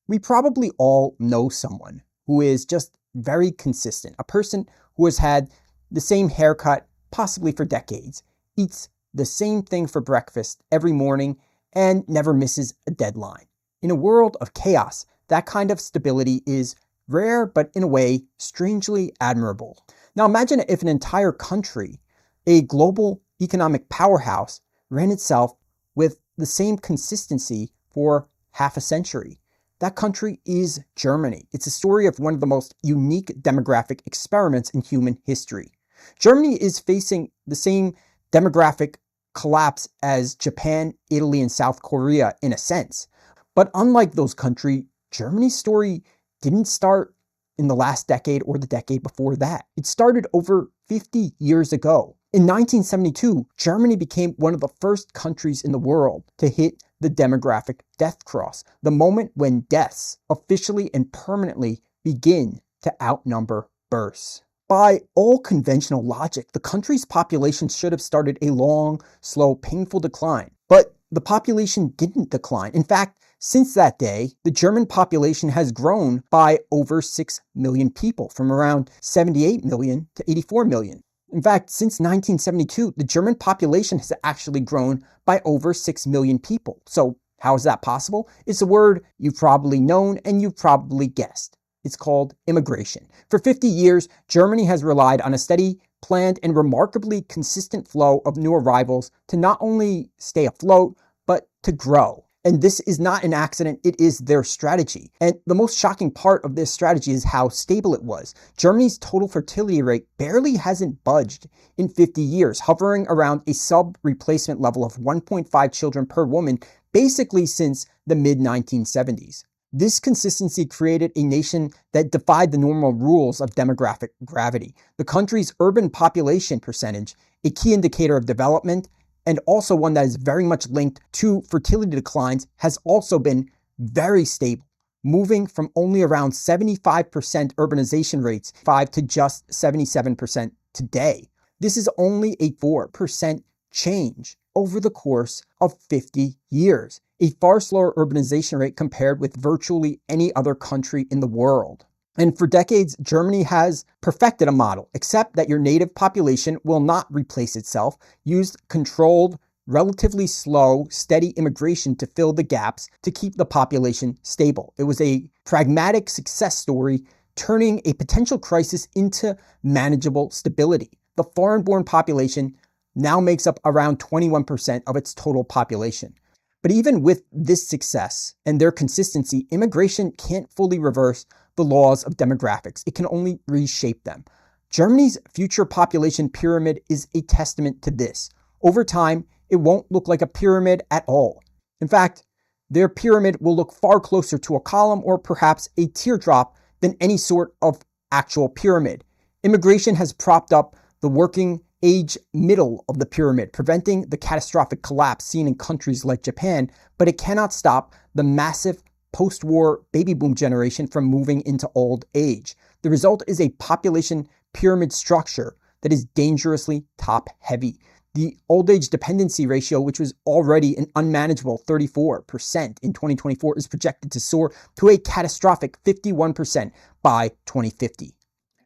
We probably all know someone who is just very consistent, a person who has had the same haircut possibly for decades, eats the same thing for breakfast every morning, and never misses a deadline. In a world of chaos, that kind of stability is rare, but in a way, strangely admirable. Now imagine if an entire country, a global economic powerhouse, ran itself with the same consistency for half a century. That country is Germany. It's a story of one of the most unique demographic experiments in human history. Germany is facing the same demographic collapse as Japan, Italy, and South Korea in a sense. But unlike those countries, Germany's story didn't start in the last decade or the decade before that. It started over 50 years ago. In 1972, Germany became one of the first countries in the world to hit the demographic death cross, the moment when deaths officially and permanently begin to outnumber births. By all conventional logic, the country's population should have started a long, slow, painful decline. But the population didn't decline. In fact, since that day, the German population has grown by over 6 million people, from around 78 million to 84 million. In fact, since 1972, the German population has actually grown by over 6 million people. So how is that possible? It's a word you've probably known and you've probably guessed. It's called immigration. For 50 years, Germany has relied on a steady, planned, and remarkably consistent flow of new arrivals to not only stay afloat, but to grow. And this is not an accident, it is their strategy. And the most shocking part of this strategy is how stable it was. Germany's total fertility rate barely hasn't budged in 50 years, hovering around a sub-replacement level of 1.5 children per woman, basically since the mid-1970s. This consistency created a nation that defied the normal rules of demographic gravity. The country's urban population percentage, a key indicator of development, and also one that is very much linked to fertility declines, has also been very stable, moving from only around 75% urbanization rates to just 77% today. This is only a 4% change over the course of 50 years, a far slower urbanization rate compared with virtually any other country in the world. And for decades, Germany has perfected a model, except that your native population will not replace itself, used controlled, relatively slow, steady immigration to fill the gaps to keep the population stable. It was a pragmatic success story, turning a potential crisis into manageable stability. The foreign-born population now makes up around 21% of its total population. But even with this success and their consistency, immigration can't fully reverse the laws of demographics. It can only reshape them. Germany's future population pyramid is a testament to this. Over time, it won't look like a pyramid at all. In fact, their pyramid will look far closer to a column or perhaps a teardrop than any sort of actual pyramid. Immigration has propped up the working age middle of the pyramid, preventing the catastrophic collapse seen in countries like Japan, but it cannot stop the massive post-war baby boom generation from moving into old age. The result is a population pyramid structure that is dangerously top-heavy. The old age dependency ratio, which was already an unmanageable 34% in 2024, is projected to soar to a catastrophic 51% by 2050.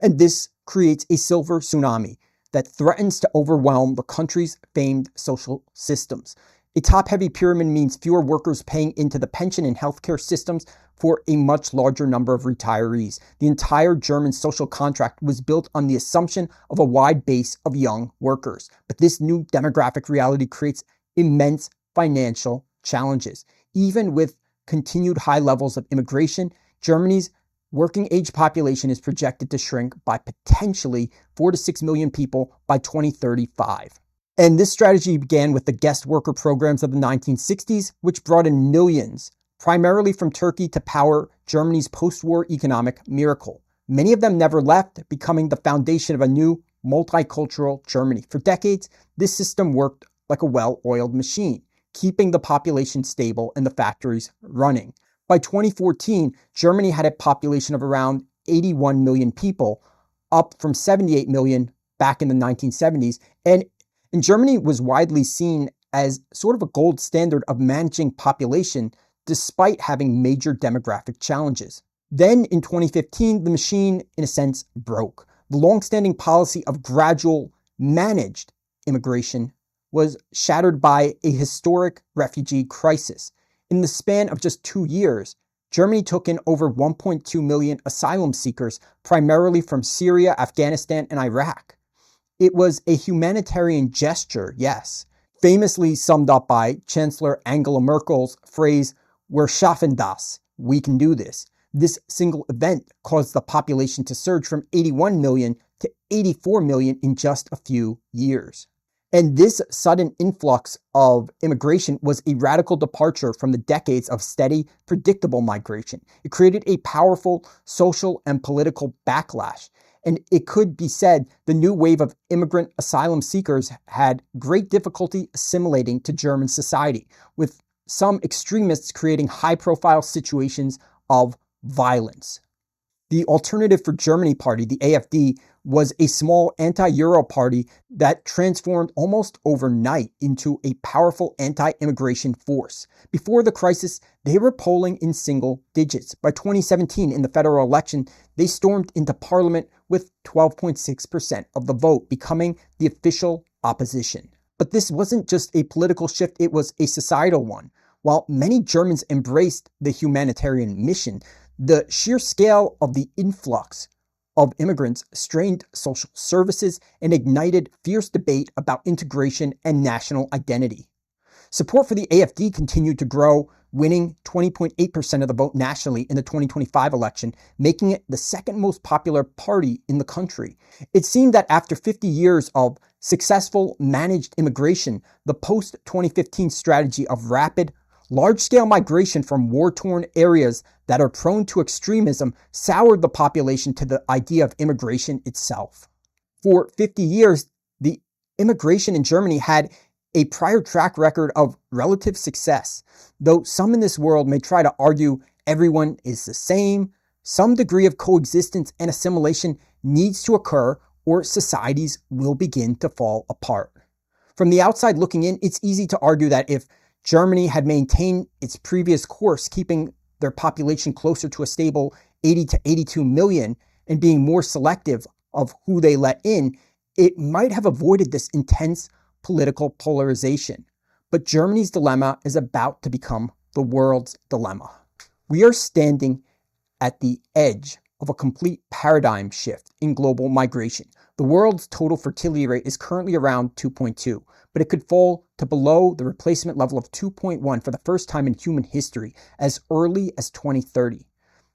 And this creates a silver tsunami that threatens to overwhelm the country's famed social systems. A top-heavy pyramid means fewer workers paying into the pension and healthcare systems for a much larger number of retirees. The entire German social contract was built on the assumption of a wide base of young workers. But this new demographic reality creates immense financial challenges. Even with continued high levels of immigration, Germany's working age population is projected to shrink by potentially 4 to 6 million people by 2035. And this strategy began with the guest worker programs of the 1960s, which brought in millions, primarily from Turkey, to power Germany's post-war economic miracle. Many of them never left, becoming the foundation of a new multicultural Germany. For decades, this system worked like a well-oiled machine, keeping the population stable and the factories running. By 2014, Germany had a population of around 81 million people, up from 78 million back in the 1970s, and Germany was widely seen as sort of a gold standard of managing population despite having major demographic challenges. Then in 2015, the machine, in a sense, broke. The long-standing policy of gradual, managed immigration was shattered by a historic refugee crisis. In the span of just 2 years, Germany took in over 1.2 million asylum seekers, primarily from Syria, Afghanistan, and Iraq. It was a humanitarian gesture, yes, famously summed up by Chancellor Angela Merkel's phrase, "Wir schaffen das," we can do this. This single event caused the population to surge from 81 million to 84 million in just a few years. And this sudden influx of immigration was a radical departure from the decades of steady, predictable migration. It created a powerful social and political backlash. And it could be said the new wave of immigrant asylum seekers had great difficulty assimilating to German society, with some extremists creating high-profile situations of violence. The Alternative for Germany Party, the AfD, was a small anti-Euro party that transformed almost overnight into a powerful anti-immigration force. Before the crisis, they were polling in single digits. By 2017, in the federal election, they stormed into parliament with 12.6% of the vote, becoming the official opposition. But this wasn't just a political shift, it was a societal one. While many Germans embraced the humanitarian mission, the sheer scale of the influx of immigrants strained social services and ignited fierce debate about integration and national identity. Support for the AfD continued to grow, winning 20.8% of the vote nationally in the 2025 election, making it the second most popular party in the country. It seemed that after 50 years of successful managed immigration, the post-2015 strategy of rapid, large-scale migration from war-torn areas that are prone to extremism soured the population to the idea of immigration itself. For 50 years, the immigration in Germany had a prior track record of relative success. Though some in this world may try to argue everyone is the same, some degree of coexistence and assimilation needs to occur or societies will begin to fall apart. From the outside looking in, it's easy to argue that if Germany had maintained its previous course, keeping their population closer to a stable 80 to 82 million and being more selective of who they let in, it might have avoided this intense political polarization. But Germany's dilemma is about to become the world's dilemma. We are standing at the edge of a complete paradigm shift in global migration. The world's total fertility rate is currently around 2.2, but it could fall to below the replacement level of 2.1 for the first time in human history as early as 2030.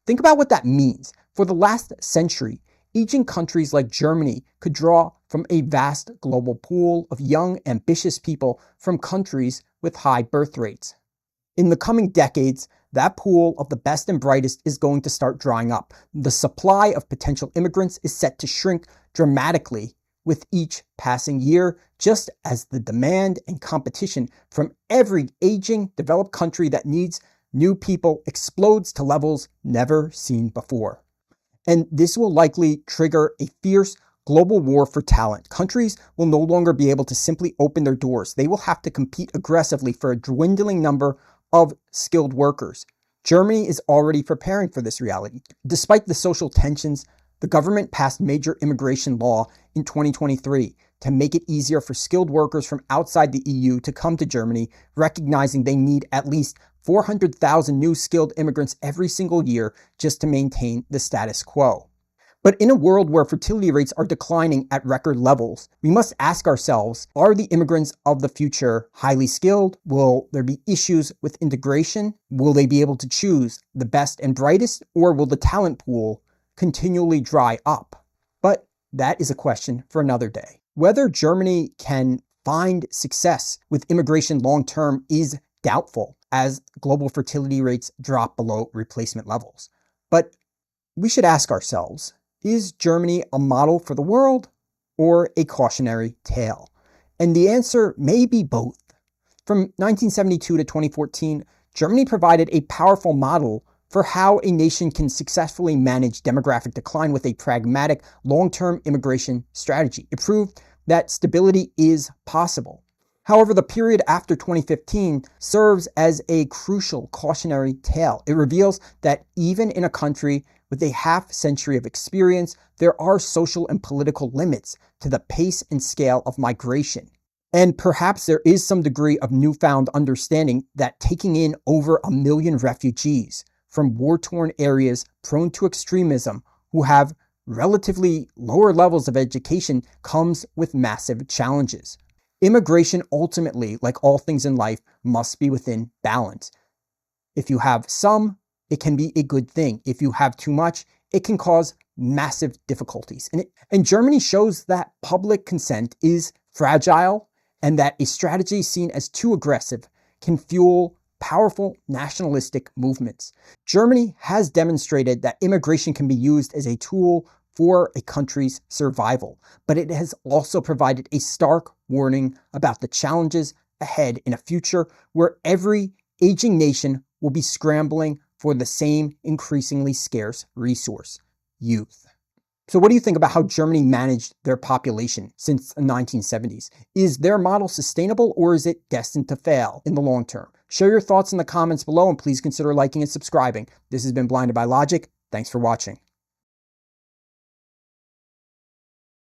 Think about what that means. For the last century, aging countries like Germany could draw from a vast global pool of young, ambitious people from countries with high birth rates. In the coming decades, that pool of the best and brightest is going to start drying up. The supply of potential immigrants is set to shrink dramatically with each passing year, just as the demand and competition from every aging developed country that needs new people explodes to levels never seen before. And this will likely trigger a fierce global war for talent. Countries will no longer be able to simply open their doors. They will have to compete aggressively for a dwindling number of skilled workers. Germany is already preparing for this reality. Despite the social tensions, the government passed major immigration law in 2023 to make it easier for skilled workers from outside the EU to come to Germany, recognizing they need at least 400,000 new skilled immigrants every single year just to maintain the status quo. But in a world where fertility rates are declining at record levels, we must ask ourselves, are the immigrants of the future highly skilled? Will there be issues with integration? Will they be able to choose the best and brightest? Or will the talent pool continually dry up? But that is a question for another day. Whether Germany can find success with immigration long-term is doubtful as global fertility rates drop below replacement levels. But we should ask ourselves, is Germany a model for the world or a cautionary tale? And the answer may be both. From 1972 to 2014, Germany provided a powerful model for how a nation can successfully manage demographic decline with a pragmatic, long-term immigration strategy. It proved that stability is possible. However, the period after 2015 serves as a crucial cautionary tale. It reveals that even in a country with a half century of experience, there are social and political limits to the pace and scale of migration. And perhaps there is some degree of newfound understanding that taking in over 1 million refugees from war-torn areas prone to extremism who have relatively lower levels of education comes with massive challenges. Immigration ultimately, like all things in life, must be within balance. If you have some, it can be a good thing. If you have too much, it can cause massive difficulties. And Germany shows that public consent is fragile and that a strategy seen as too aggressive can fuel powerful nationalistic movements. Germany has demonstrated that immigration can be used as a tool for a country's survival, but it has also provided a stark warning about the challenges ahead in a future where every aging nation will be scrambling for the same increasingly scarce resource: youth. So what do you think about how Germany managed their population since the 1970s? Is their model sustainable, or is it destined to fail in the long term? Share your thoughts in the comments below, and please consider liking and subscribing. This has been Blinded by Logic. Thanks for watching.